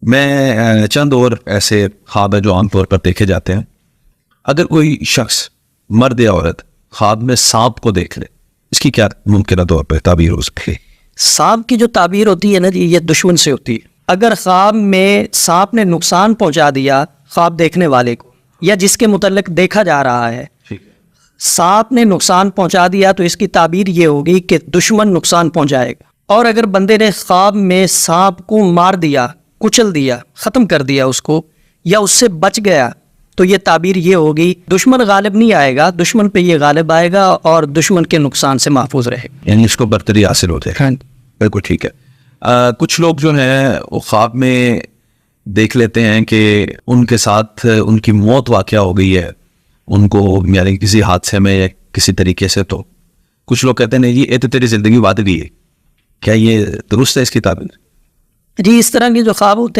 میں چند اور ایسے خواب ہیں جو عام طور پر دیکھے جاتے ہیں. اگر کوئی شخص مرد یا عورت خواب میں سانپ کو دیکھ لے, اس کی کیا ممکنہ طور پہ تعبیر ہو سکتی ہے؟ سانپ کی جو تعبیر ہوتی ہے نا جی, یہ دشمن سے ہوتی ہے. اگر خواب میں سانپ نے نقصان پہنچا دیا خواب دیکھنے والے کو, یا جس کے متعلق دیکھا جا رہا ہے, سانپ نے نقصان پہنچا دیا تو اس کی تعبیر یہ ہوگی کہ دشمن نقصان پہنچائے گا. اور اگر بندے نے خواب میں سانپ کو مار دیا, کچل دیا, ختم کر دیا اس کو, یا اس سے بچ گیا, تو یہ تعبیر یہ ہوگی دشمن غالب نہیں آئے گا, دشمن پہ یہ غالب آئے گا اور دشمن کے نقصان سے محفوظ رہے گا. یعنی اس کو برتری حاصل ہو جائے. بالکل ٹھیک ہے. کچھ لوگ جو ہیں وہ خواب میں دیکھ لیتے ہیں کہ ان کے ساتھ ان کی موت واقع ہو گئی ہے, ان کو یعنی کسی حادثے میں یا کسی طریقے سے. تو کچھ لوگ کہتے ہیں نہیں یہ تو تیری زندگی بات گئی ہے. کیا یہ درست ہے اس کی تعبیر؟ جی, اس طرح کے جو خواب ہوتے